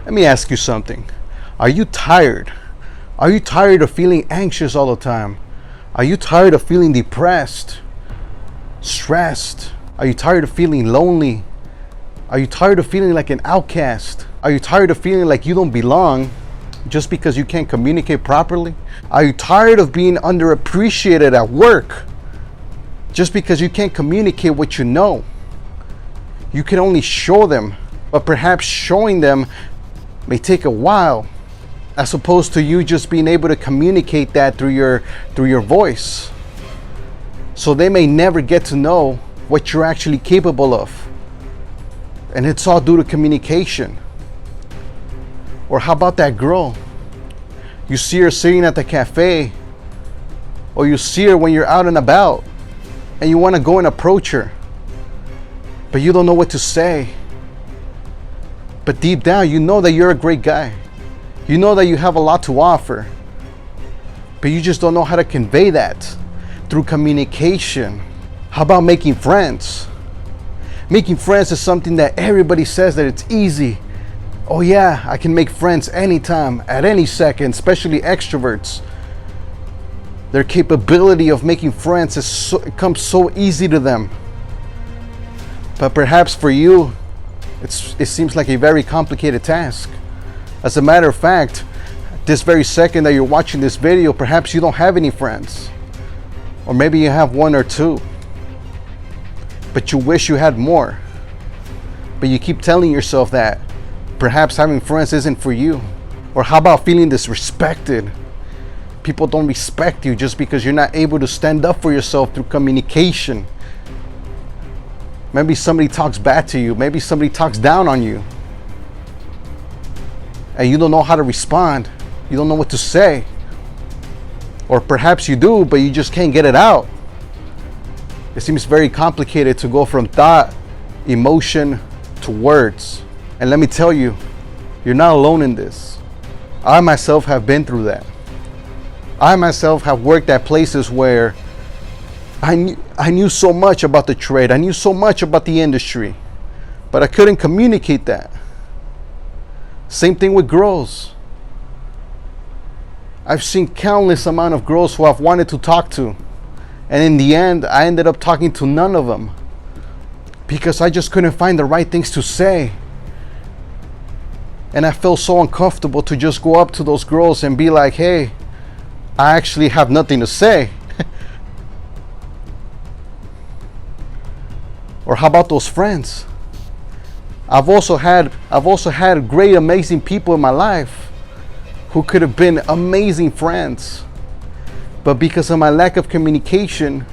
Let me ask you something. Are you tired? Are you tired of feeling anxious all the time? Are you tired of feeling depressed, stressed? Are you tired of feeling lonely? Are you tired of feeling like an outcast? Are you tired of feeling like you don't belong just because you can't communicate properly? Are you tired of being underappreciated at work just because you can't communicate what you know? You can only show them, but perhaps showing them may take a while, as opposed to you just being able to communicate that through your voice. So they may never get to know what you're actually capable of. And it's all due to communication. Or how about that girl? You see her sitting at the cafe, or you see her when you're out and about, and you want to go and approach her, but you don't know what to say. But deep down, you know that you're a great guy. You know that you have a lot to offer, but you just don't know how to convey that through communication. How about making friends? Making friends is something that everybody says that it's easy. Oh yeah, I can make friends anytime, at any second, especially extroverts. Their capability of making friends it comes so easy to them. But perhaps for you, it seems like a very complicated task. As a matter of fact, this very second that you're watching this video, perhaps you don't have any friends. Or maybe you have one or two, but you wish you had more. But you keep telling yourself that perhaps having friends isn't for you. Or how about feeling disrespected? People don't respect you just because you're not able to stand up for yourself through communication. Maybe somebody talks bad to you. Maybe somebody talks down on you. And you don't know how to respond. You don't know what to say. Or perhaps you do, but you just can't get it out. It seems very complicated to go from thought, emotion, to words. And let me tell you, you're not alone in this. I myself have been through that. I myself have worked at places where I knew so much about the trade. I knew so much about the industry, but I couldn't communicate that. Same thing with girls. I've seen countless amount of girls who I've wanted to talk to, and in the end, I ended up talking to none of them because I just couldn't find the right things to say. And I felt so uncomfortable to just go up to those girls and be like, hey, I actually have nothing to say. Or how about those friends? I've also had great, amazing people in my life who could have been amazing friends. But because of my lack of communication,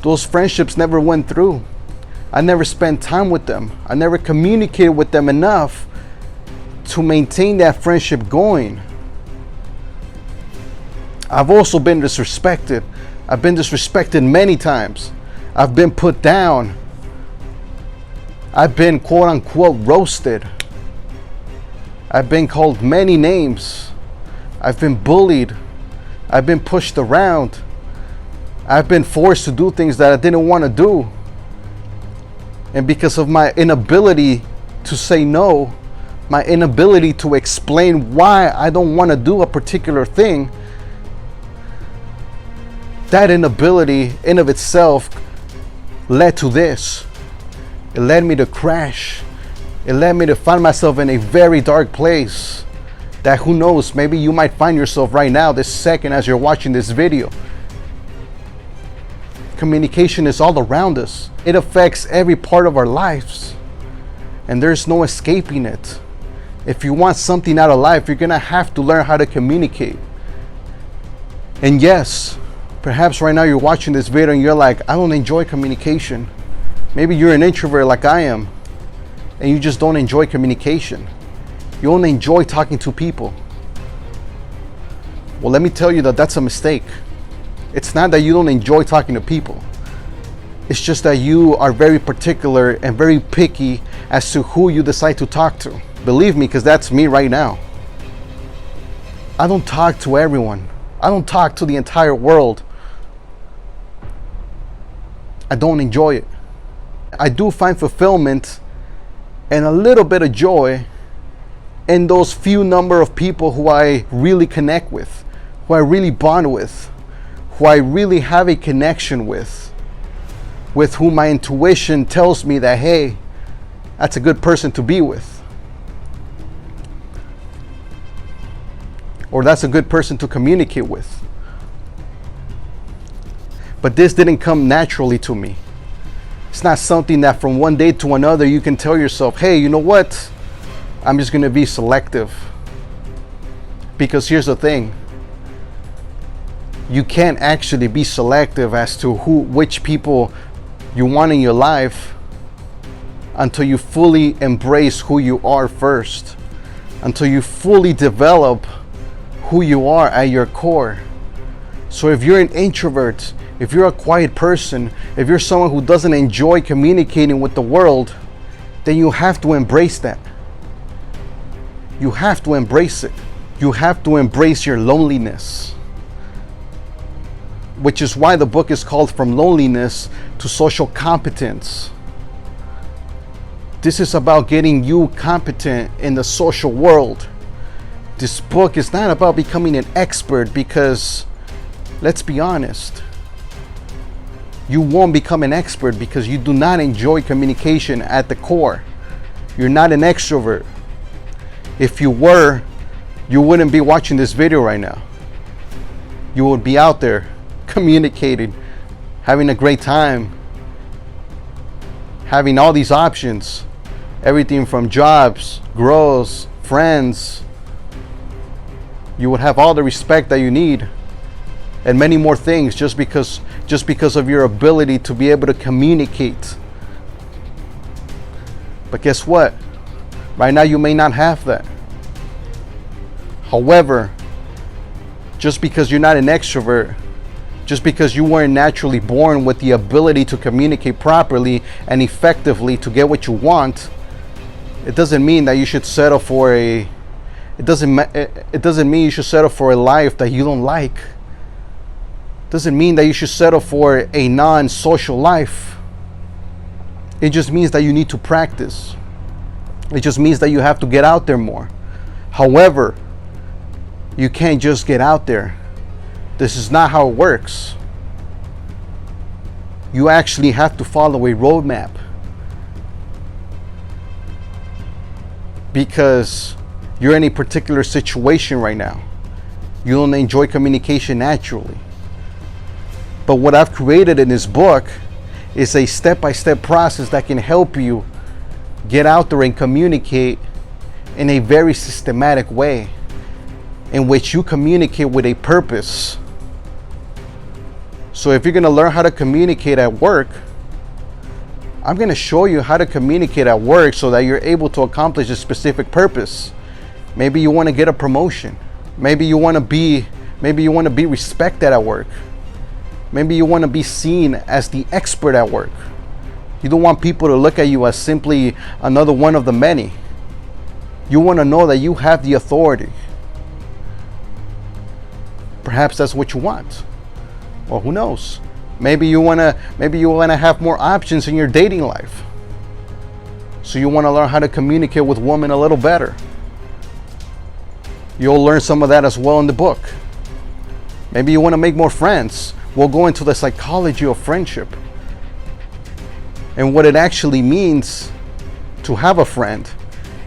those friendships never went through. I never spent time with them. I never communicated with them enough to maintain that friendship going. I've also been disrespected. I've been disrespected many times. I've been put down. I've been quote unquote roasted. I've been called many names. I've been bullied. I've been pushed around. I've been forced to do things that I didn't want to do. And because of my inability to say no, my inability to explain why I don't want to do a particular thing, that inability in of itself led to this. It led me to crash. It led me to find myself in a very dark place that, who knows, maybe you might find yourself right now, this second, as you're watching this video. Communication is all around us. It affects every part of our lives, and there's no escaping it. If you want something out of life, you're gonna have to learn how to communicate. And yes, perhaps right now you're watching this video and you're like, I don't enjoy communication. Maybe you're an introvert like I am, and you just don't enjoy communication. You only enjoy talking to people. Well, let me tell you that that's a mistake. It's not that you don't enjoy talking to people. It's just that you are very particular and very picky as to who you decide to talk to. Believe me, because that's me right now. I don't talk to everyone. I don't talk to the entire world. I don't enjoy it. I do find fulfillment and a little bit of joy in those few number of people who I really connect with, who I really bond with, who I really have a connection with whom my intuition tells me that, hey, that's a good person to be with, or that's a good person to communicate with. But this didn't come naturally to me. It's not something that from one day to another you can tell yourself, hey, you know what? I'm just going to be selective. Because here's the thing. You can't actually be selective as to which people you want in your life until you fully embrace who you are first. Until you fully develop who you are at your core. So if you're an introvert, if you're a quiet person, if you're someone who doesn't enjoy communicating with the world, then you have to embrace that. You have to embrace it. You have to embrace your loneliness. Which is why the book is called From Loneliness to Social Competence. This is about getting you competent in the social world. This book is not about becoming an expert, because let's be honest, you won't become an expert because you do not enjoy communication at the core. You're not an extrovert. If you were, you wouldn't be watching this video right now. You would be out there communicating, having a great time, having all these options, everything from jobs, girls, friends. You would have all the respect that you need and many more things just because of your ability to be able to communicate. But guess what? Right now you may not have that. However, just because you're not an extrovert, just because you weren't naturally born with the ability to communicate properly and effectively to get what you want, it doesn't mean that you should settle for it doesn't mean you should settle for a life that you don't like. Doesn't mean that you should settle for a non-social life. It just means that you need to practice. It just means that you have to get out there more. However, you can't just get out there. This is not how it works. You actually have to follow a roadmap. Because you're in a particular situation right now. You don't enjoy communication naturally. But what I've created in this book is a step-by-step process that can help you get out there and communicate in a very systematic way, in which you communicate with a purpose. So if you're going to learn how to communicate at work, I'm going to show you how to communicate at work so that you're able to accomplish a specific purpose. Maybe you want to get a promotion. Maybe you want to be respected at work. Maybe you want to be seen as the expert at work. You don't want people to look at you as simply another one of the many. You want to know that you have the authority. Perhaps that's what you want. Or who knows? Maybe you want to have more options in your dating life. So you want to learn how to communicate with women a little better. You'll learn some of that as well in the book. Maybe you want to make more friends. We'll go into the psychology of friendship and what it actually means to have a friend,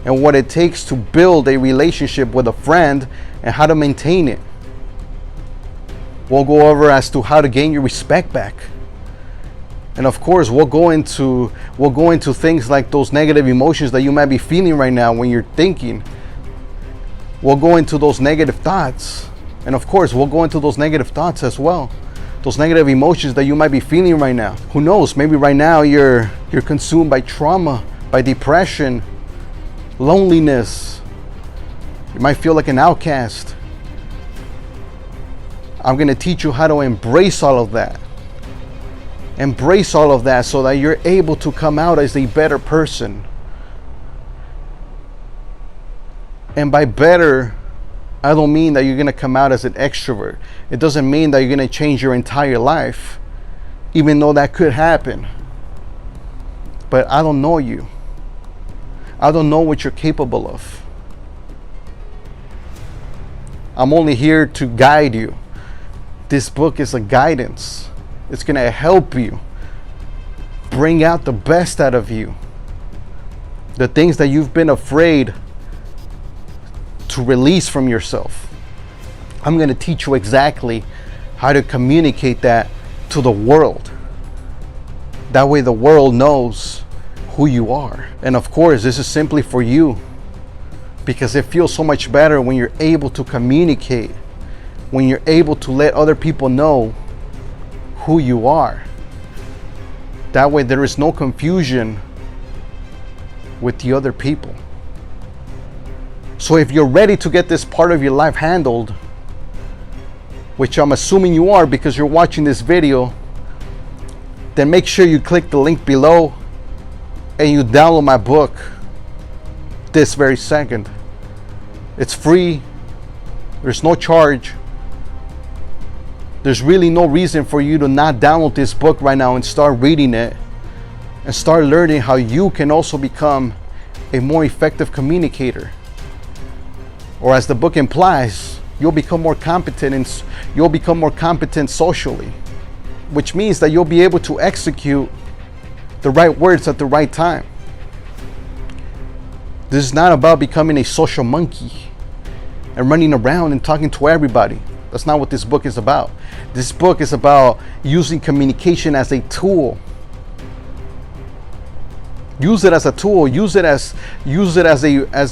and what it takes to build a relationship with a friend and how to maintain it. We'll go over as to how to gain your respect back. And of course, we'll go into things like those negative emotions that you might be feeling right now when you're thinking. We'll go into those negative thoughts. And of course, we'll go into those negative thoughts as well. Those negative emotions that you might be feeling right now. Who knows? Maybe right now you're consumed by trauma, by depression, loneliness. You might feel like an outcast. I'm going to teach you how to embrace all of that. Embrace all of that so that you're able to come out as a better person. And by better, I don't mean that you're going to come out as an extrovert. It doesn't mean that you're going to change your entire life, even though that could happen. But I don't know you. I don't know what you're capable of. I'm only here to guide you. This book is a guidance. It's going to help you bring out the best out of you. The things that you've been afraid to release from yourself. I'm going to teach you exactly how to communicate that to the world. That way the world knows who you are. And of course, this is simply for you, because it feels so much better when you're able to communicate, when you're able to let other people know who you are. That way there is no confusion with the other people. So if you're ready to get this part of your life handled, which I'm assuming you are because you're watching this video, then make sure you click the link below and you download my book this very second. It's free. There's no charge. There's really no reason for you to not download this book right now and start reading it and start learning how you can also become a more effective communicator. Or as the book implies, you'll become more competent and you'll become more competent socially, which means that you'll be able to execute the right words at the right time. This is not about becoming a social monkey and running around and talking to everybody. That's not what this book is about. This book is about using communication as a tool. Use it as a tool. Use it as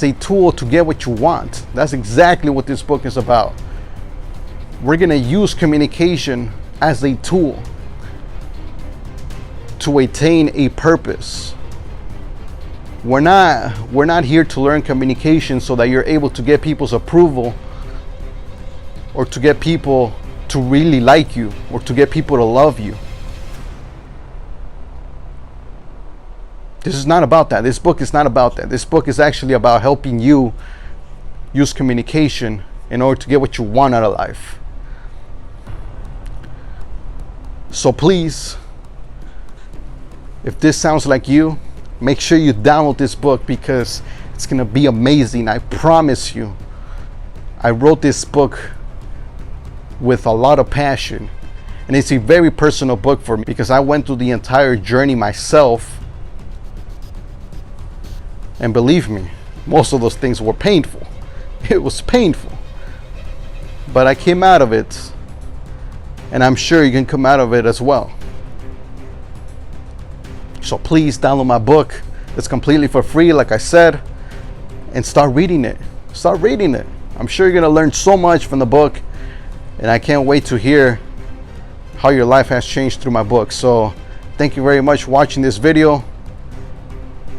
a tool to get what you want. That's exactly what this book is about. We're gonna use communication as a tool to attain a purpose. We're not here to learn communication so that you're able to get people's approval, or to get people to really like you, or to get people to love you. This is not about that. This book is not about that. This book is actually about helping you use communication in order to get what you want out of life. So please, if this sounds like you, make sure you download this book, because it's going to be amazing. I promise you. I wrote this book with a lot of passion, and it's a very personal book for me because I went through the entire journey myself. And believe me, most of those things were painful. It was painful. But I came out of it, and I'm sure you can come out of it as well. So please download my book. It's completely for free, like I said, and start reading it. Start reading it. I'm sure you're going to learn so much from the book, and I can't wait to hear how your life has changed through my book. So thank you very much for watching this video.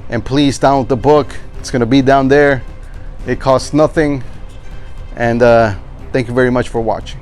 And please download the book. It's going to be down there. It costs nothing. And thank you very much for watching.